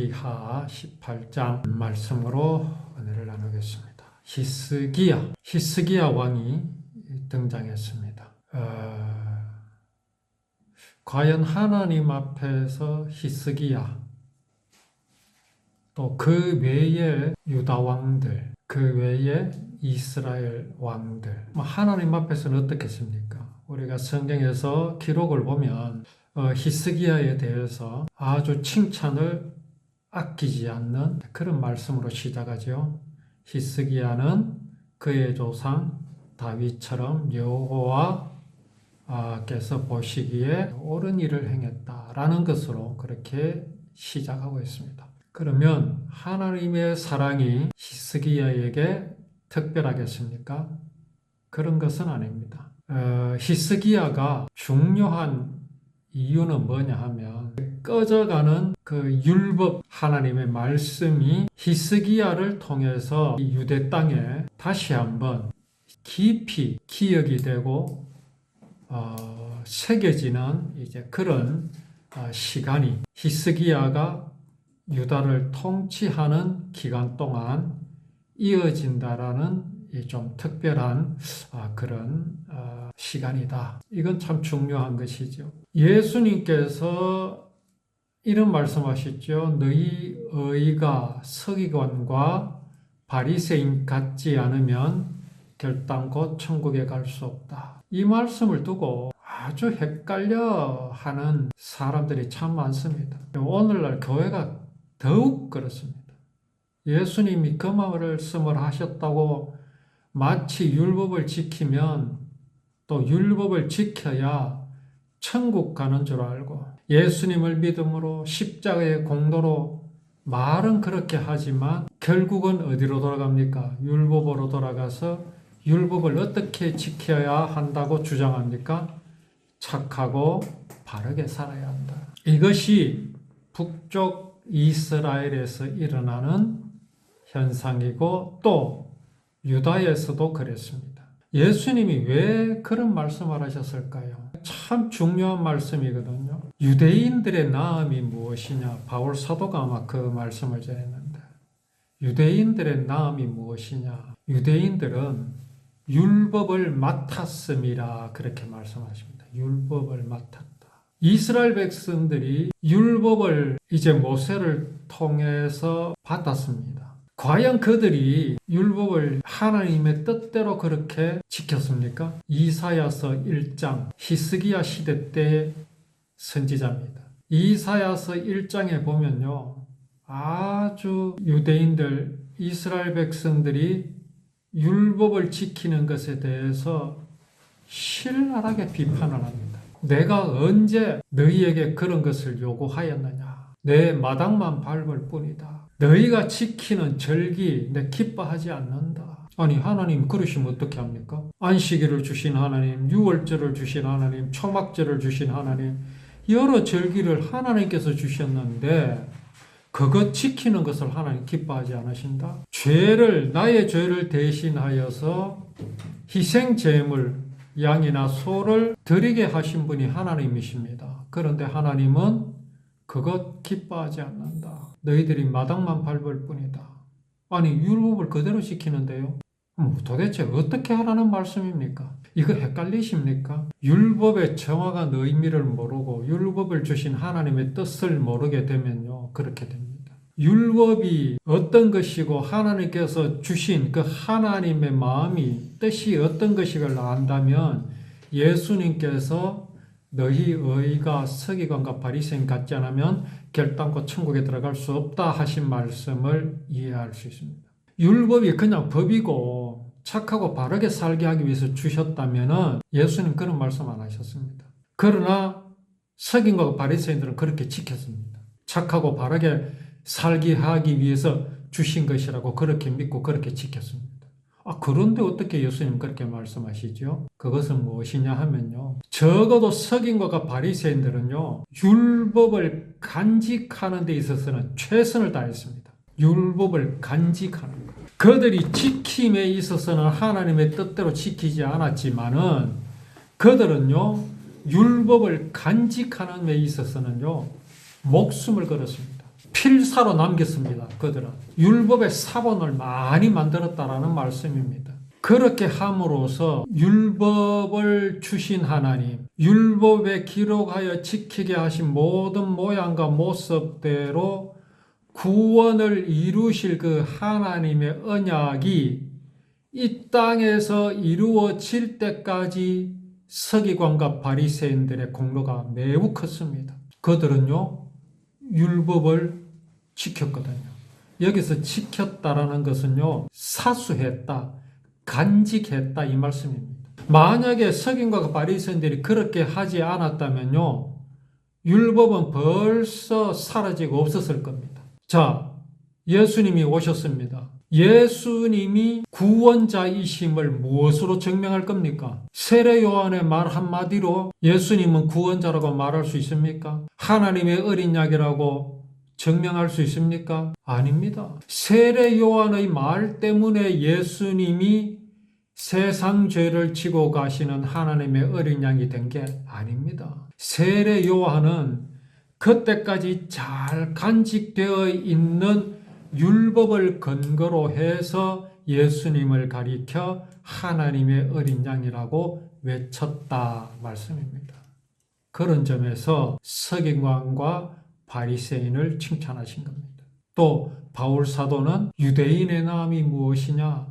말기하 18장 말씀으로 은혜를 나누겠습니다. 히스기야 왕이 등장했습니다. 과연 하나님 앞에서 히스기야, 또 그 외에 유다 왕들, 그 외에 이스라엘 왕들, 하나님 앞에서는 어떻겠습니까? 우리가 성경에서 기록을 보면 히스기야에 대해서 아주 칭찬을 아끼지 않는 그런 말씀으로 시작하죠. 히스기야는 그의 조상 다윗처럼 여호와께서 보시기에 옳은 일을 행했다라는 것으로 그렇게 시작하고 있습니다. 그러면 하나님의 사랑이 히스기야에게 특별하겠습니까? 그런 것은 아닙니다. 히스기야가 중요한 이유는 뭐냐 하면 꺼져가는 그 율법 하나님의 말씀이 히스기야를 통해서 유대 땅에 다시 한번 깊이 기억이 되고 새겨지는 이제 그런 시간이 히스기야가 유다를 통치하는 기간 동안 이어진다라는 좀 특별한 그런 시간이다. 이건 참 중요한 것이죠. 예수님께서 이런 말씀하셨죠. 너희 의가 서기관과 바리새인 같지 않으면 결단코 천국에 갈 수 없다. 이 말씀을 두고 아주 헷갈려 하는 사람들이 참 많습니다. 오늘날 교회가 더욱 그렇습니다. 예수님이 그 말씀을 하셨다고 마치 율법을 지키면 또 율법을 지켜야 천국 가는 줄 알고 예수님을 믿음으로 십자가의 공로로 말은 그렇게 하지만 결국은 어디로 돌아갑니까? 율법으로 돌아가서 율법을 어떻게 지켜야 한다고 주장합니까? 착하고 바르게 살아야 한다. 이것이 북쪽 이스라엘에서 일어나는 현상이고 또 유다에서도 그랬습니다. 예수님이 왜 그런 말씀을 하셨을까요? 참 중요한 말씀이거든요. 유대인들의 나음이 무엇이냐? 바울 사도가 아마 그 말씀을 전했는데 유대인들의 나음이 무엇이냐? 유대인들은 율법을 맡았음이라 그렇게 말씀하십니다. 율법을 맡았다. 이스라엘 백성들이 율법을 이제 모세를 통해서 받았습니다. 과연 그들이 율법을 하나님의 뜻대로 그렇게 지켰습니까? 이사야서 1장 히스기야 시대 때 선지자입니다. 이사야서 1장에 보면요. 아주 유대인들, 이스라엘 백성들이 율법을 지키는 것에 대해서 신랄하게 비판을 합니다. 내가 언제 너희에게 그런 것을 요구하였느냐? 내 마당만 밟을 뿐이다. 너희가 지키는 절기 내 기뻐하지 않는다. 아니 하나님 그러시면 어떻게 합니까? 안식일을 주신 하나님, 유월절을 주신 하나님, 초막절을 주신 하나님, 여러 절기를 하나님께서 주셨는데 그것 지키는 것을 하나님 기뻐하지 않으신다? 나의 죄를 대신하여서 희생제물, 양이나 소를 드리게 하신 분이 하나님이십니다. 그런데 하나님은 그것 기뻐하지 않는다. 너희들이 마당만 밟을 뿐이다. 아니 율법을 그대로 지키는데요. 도대체 어떻게 하라는 말씀입니까? 이거 헷갈리십니까? 율법의 정확한 의미를 모르고 율법을 주신 하나님의 뜻을 모르게 되면요. 그렇게 됩니다. 율법이 어떤 것이고 하나님께서 주신 그 하나님의 마음이 뜻이 어떤 것이걸 안다면 예수님께서 너희 의가 서기관과 바리새인 같지 않으면 결단코 천국에 들어갈 수 없다 하신 말씀을 이해할 수 있습니다. 율법이 그냥 법이고 착하고 바르게 살게 하기 위해서 주셨다면 예수님 그런 말씀 안 하셨습니다. 그러나 서기관과 바리새인들은 그렇게 지켰습니다. 착하고 바르게 살게 하기 위해서 주신 것이라고 그렇게 믿고 그렇게 지켰습니다. 그런데 어떻게 예수님 그렇게 말씀하시죠? 그것은 무엇이냐 하면요. 적어도 서기관과 바리새인들은요. 율법을 간직하는 데 있어서는 최선을 다했습니다. 율법을 간직하는 것. 그들이 지킴에 있어서는 하나님의 뜻대로 지키지 않았지만은 그들은요. 율법을 간직하는 데 있어서는요. 목숨을 걸었습니다. 필사로 남겼습니다. 그들은 율법의 사본을 많이 만들었다라는 말씀입니다. 그렇게 함으로써 율법을 주신 하나님, 율법에 기록하여 지키게 하신 모든 모양과 모습대로 구원을 이루실 그 하나님의 언약이 이 땅에서 이루어질 때까지 서기관과 바리새인들의 공로가 매우 컸습니다. 그들은요, 율법을 지켰거든요. 여기서 지켰다라는 것은요, 사수했다, 간직했다 이 말씀입니다. 만약에 서기관과 바리새인들이 그렇게 하지 않았다면요, 율법은 벌써 사라지고 없었을 겁니다. 자, 예수님이 오셨습니다. 예수님이 구원자이심을 무엇으로 증명할 겁니까? 세례 요한의 말 한마디로 예수님은 구원자라고 말할 수 있습니까? 하나님의 어린 양이라고 증명할 수 있습니까? 아닙니다. 세례 요한의 말 때문에 예수님이 세상 죄를 지고 가시는 하나님의 어린 양이 된 게 아닙니다. 세례 요한은 그때까지 잘 간직되어 있는 율법을 근거로 해서 예수님을 가리켜 하나님의 어린 양이라고 외쳤다 말씀입니다. 그런 점에서 서기관과 바리새인을 칭찬하신 겁니다. 또 바울 사도는 유대인의 남이 무엇이냐?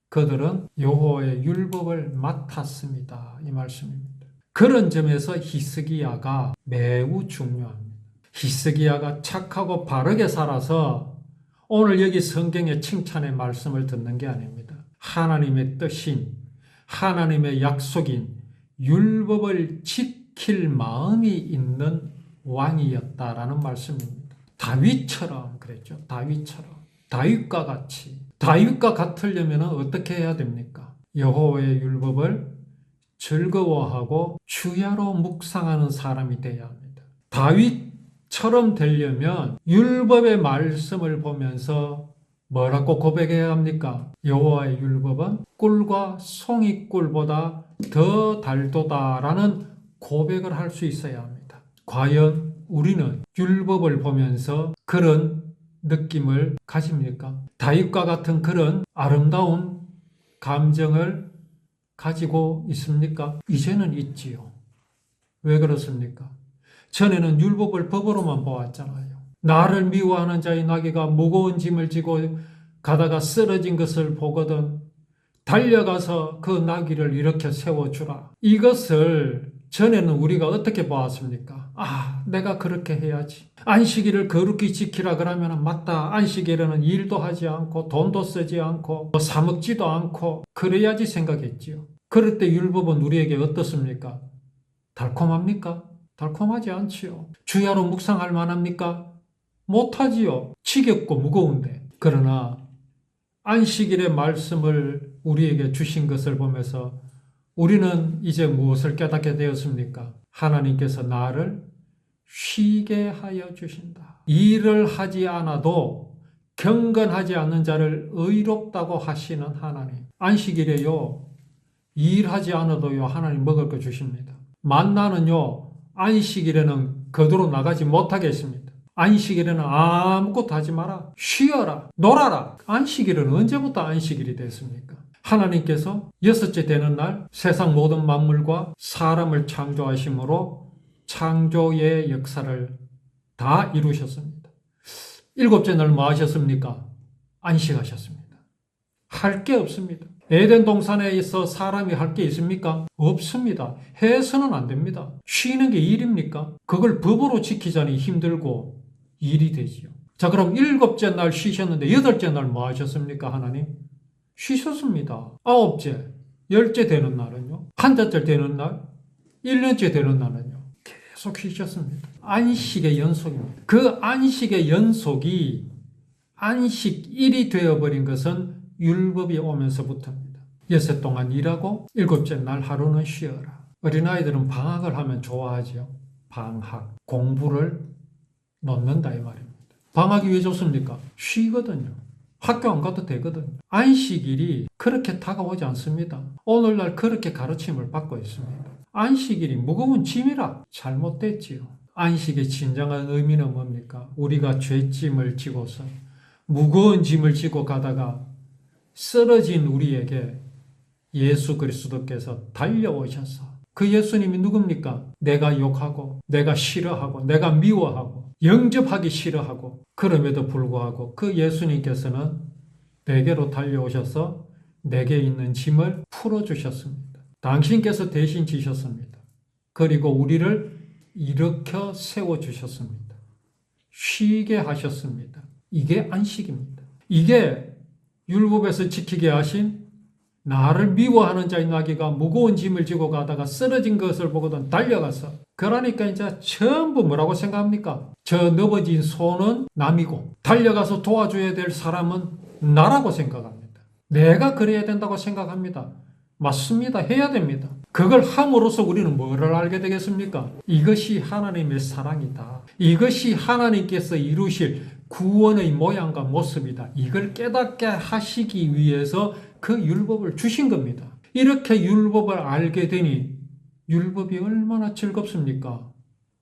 그들은 여호와의 율법을 맡았습니다. 이 말씀입니다. 그런 점에서 히스기야가 매우 중요합니다. 히스기야가 착하고 바르게 살아서 오늘 여기 성경의 칭찬의 말씀을 듣는 게 아닙니다. 하나님의 뜻인, 하나님의 약속인 율법을 지킬 마음이 있는 왕이었다라는 말씀입니다. 다윗처럼 그랬죠. 다윗과 같이. 다윗과 같으려면 어떻게 해야 됩니까? 여호와의 율법을 즐거워하고 주야로 묵상하는 사람이 되어야 합니다. 다윗처럼 되려면 율법의 말씀을 보면서 뭐라고 고백해야 합니까? 여호와의 율법은 꿀과 송이꿀보다 더 달도다라는 고백을 할 수 있어야 합니다. 과연 우리는 율법을 보면서 그런 느낌을 가집니까? 다윗과 같은 그런 아름다운 감정을 가지고 있습니까? 이제는 있지요. 왜 그렇습니까? 전에는 율법을 법으로만 보았잖아요. 나를 미워하는 자의 나귀가 무거운 짐을 지고 가다가 쓰러진 것을 보거든 달려가서 그 나귀를 일으켜 세워주라. 이것을 전에는 우리가 어떻게 보았습니까? 내가 그렇게 해야지. 안식일을 거룩히 지키라 그러면 맞다. 안식일에는 일도 하지 않고 돈도 쓰지 않고 사 먹지도 않고 그래야지 생각했지요. 그럴 때 율법은 우리에게 어떻습니까? 달콤합니까? 달콤하지 않지요. 주야로 묵상할 만합니까? 못하지요. 지겹고 무거운데. 그러나 안식일의 말씀을 우리에게 주신 것을 보면서 우리는 이제 무엇을 깨닫게 되었습니까? 하나님께서 나를 쉬게 하여 주신다. 일을 하지 않아도 경건하지 않는 자를 의롭다고 하시는 하나님. 안식일에요, 일하지 않아도요, 하나님 먹을 거 주십니다. 만나는요, 안식일에는 거두러 나가지 못하게 했습니다. 안식일에는 아무것도 하지 마라. 쉬어라. 놀아라. 안식일은 언제부터 안식일이 됐습니까? 하나님께서 여섯째 되는 날 세상 모든 만물과 사람을 창조하심으로 창조의 역사를 다 이루셨습니다. 일곱째 날 뭐 하셨습니까? 안식하셨습니다. 할 게 없습니다. 에덴 동산에서 사람이 할 게 있습니까? 없습니다. 해서는 안 됩니다. 쉬는 게 일입니까? 그걸 법으로 지키자니 힘들고 일이 되지요. 자, 그럼 일곱째 날 쉬셨는데 여덟째 날 뭐 하셨습니까? 하나님? 쉬셨습니다. 아홉째, 열째 되는 날은요. 한 달째 되는 날, 1년째 되는 날은요. 계속 쉬셨습니다. 안식의 연속입니다. 그 안식의 연속이 안식일이 되어버린 것은 율법이 오면서부터입니다. 여섯 동안 일하고 일곱째 날 하루는 쉬어라. 어린아이들은 방학을 하면 좋아하죠. 방학, 공부를 놓는다 이 말입니다. 방학이 왜 좋습니까? 쉬거든요. 학교 안 가도 되거든요. 안식일이 그렇게 다가오지 않습니다. 오늘날 그렇게 가르침을 받고 있습니다. 안식일이 무거운 짐이라 잘못됐지요. 안식의 진정한 의미는 뭡니까? 우리가 죄짐을 지고서 무거운 짐을 지고 가다가 쓰러진 우리에게 예수 그리스도께서 달려오셔서, 그 예수님이 누굽니까? 내가 욕하고 내가 싫어하고 내가 미워하고 영접하기 싫어하고, 그럼에도 불구하고 그 예수님께서는 내게로 달려오셔서 내게 있는 짐을 풀어주셨습니다. 당신께서 대신 지셨습니다. 그리고 우리를 일으켜 세워주셨습니다. 쉬게 하셨습니다. 이게 안식입니다. 이게 율법에서 지키게 하신, 나를 미워하는 자인 나귀가 무거운 짐을 지고 가다가 쓰러진 것을 보고도 달려가서, 그러니까 이제 전부 뭐라고 생각합니까? 저 넘어진 소는 남이고 달려가서 도와줘야 될 사람은 나라고 생각합니다. 내가 그래야 된다고 생각합니다. 맞습니다. 해야 됩니다. 그걸 함으로써 우리는 뭐를 알게 되겠습니까? 이것이 하나님의 사랑이다. 이것이 하나님께서 이루실 구원의 모양과 모습이다. 이걸 깨닫게 하시기 위해서 그 율법을 주신 겁니다. 이렇게 율법을 알게 되니 율법이 얼마나 즐겁습니까?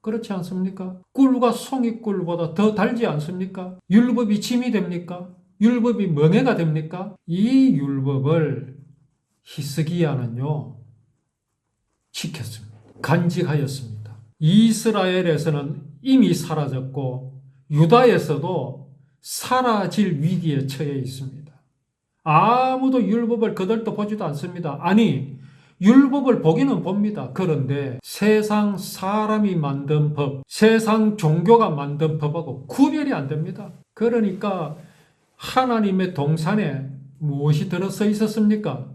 그렇지 않습니까? 꿀과 송이꿀보다 더 달지 않습니까? 율법이 짐이 됩니까? 율법이 멍해가 됩니까? 이 율법을 히스기야는요, 지켰습니다. 간직하였습니다. 이스라엘에서는 이미 사라졌고 유다에서도 사라질 위기에 처해 있습니다. 아무도 율법을 거들떠 보지도 않습니다. 아니, 율법을 보기는 봅니다. 그런데 세상 사람이 만든 법, 세상 종교가 만든 법하고 구별이 안 됩니다. 그러니까 하나님의 동산에 무엇이 들어서 있었습니까?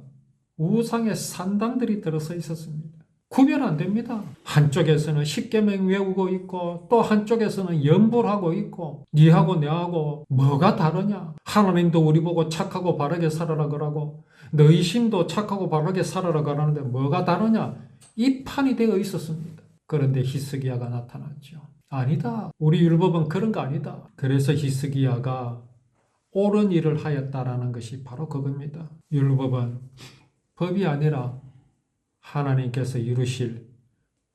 우상의 산당들이 들어서 있었습니다. 구별 안 됩니다. 한쪽에서는 십계명 외우고 있고 또 한쪽에서는 염불하고 있고, 니하고 내하고 뭐가 다르냐? 하나님도 우리 보고 착하고 바르게 살아라 그러고 너희 신도 착하고 바르게 살아라 그러는데 뭐가 다르냐? 이 판이 되어 있었습니다. 그런데 히스기야가 나타났죠. 아니다. 우리 율법은 그런 거 아니다. 그래서 히스기야가 옳은 일을 하였다라는 것이 바로 그겁니다. 율법은 법이 아니라 하나님께서 이루실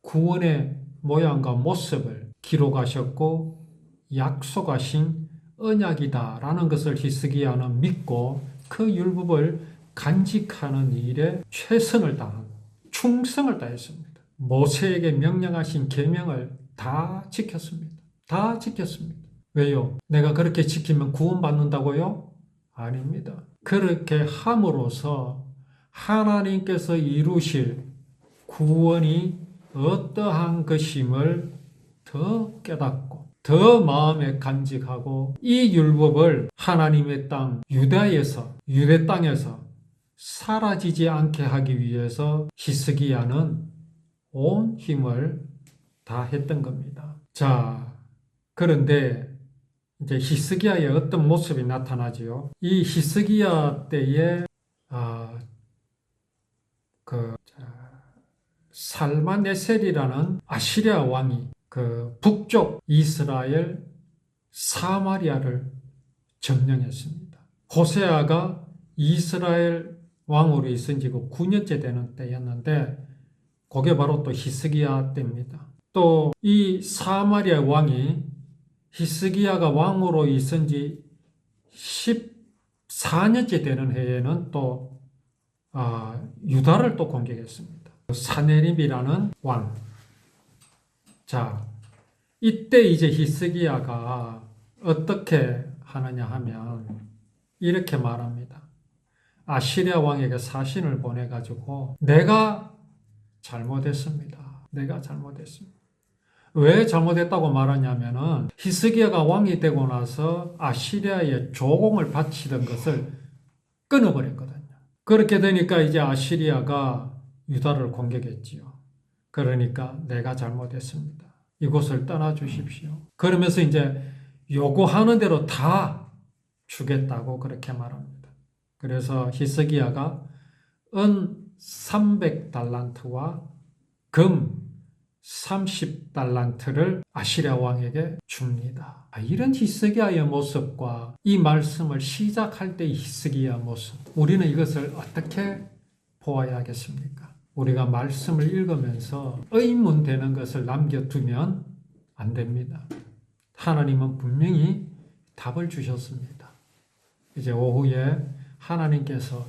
구원의 모양과 모습을 기록하셨고 약속하신 언약이다라는 것을 히스기야는 믿고 그 율법을 간직하는 일에 최선을 다한, 충성을 다했습니다. 모세에게 명령하신 계명을 다 지켰습니다. 다 지켰습니다. 왜요? 내가 그렇게 지키면 구원받는다고요? 아닙니다. 그렇게 함으로써 하나님께서 이루실 구원이 어떠한 것임을 더 깨닫고 더 마음에 간직하고, 이 율법을 하나님의 땅 유대 땅에서 사라지지 않게 하기 위해서 히스기야는 온 힘을 다했던 겁니다. 자, 그런데 이제 히스기야의 어떤 모습이 나타나지요. 이 히스기야 때에 살마네셀이라는 아시리아 왕이 그 북쪽 이스라엘 사마리아를 점령했습니다. 호세아가 이스라엘 왕으로 있은 지 9년째 되는 때였는데, 그게 바로 또 히스기야 때입니다. 또 이 사마리아 왕이 히스기야가 왕으로 있은 지 14년째 되는 해에는 또 유다를 또 공격했습니다. 사네립이라는 왕. 자, 이때 이제 히스기야가 어떻게 하느냐 하면 이렇게 말합니다. 아시리아 왕에게 사신을 보내가지고 내가 잘못했습니다. 내가 잘못했습니다. 왜 잘못했다고 말하냐면은 히스기야가 왕이 되고 나서 아시리아에 조공을 바치던 것을 끊어버렸거든요. 그렇게 되니까 이제 아시리아가 유다를 공격했지요. 그러니까 내가 잘못했습니다. 이곳을 떠나 주십시오. 그러면서 이제 요구하는 대로 다 주겠다고 그렇게 말합니다. 그래서 히스기야가 은 300달란트와 금 30달란트를 아시리아 왕에게 줍니다. 이런 히스기야의 모습과 이 말씀을 시작할 때의 히스기야 모습, 우리는 이것을 어떻게 보아야 하겠습니까? 우리가 말씀을 읽으면서 의문되는 것을 남겨두면 안 됩니다. 하나님은 분명히 답을 주셨습니다. 이제 오후에 하나님께서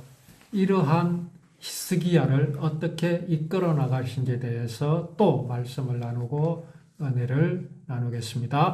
이러한 히스기야를 어떻게 이끌어 나가신지에 대해서 또 말씀을 나누고 은혜를 나누겠습니다.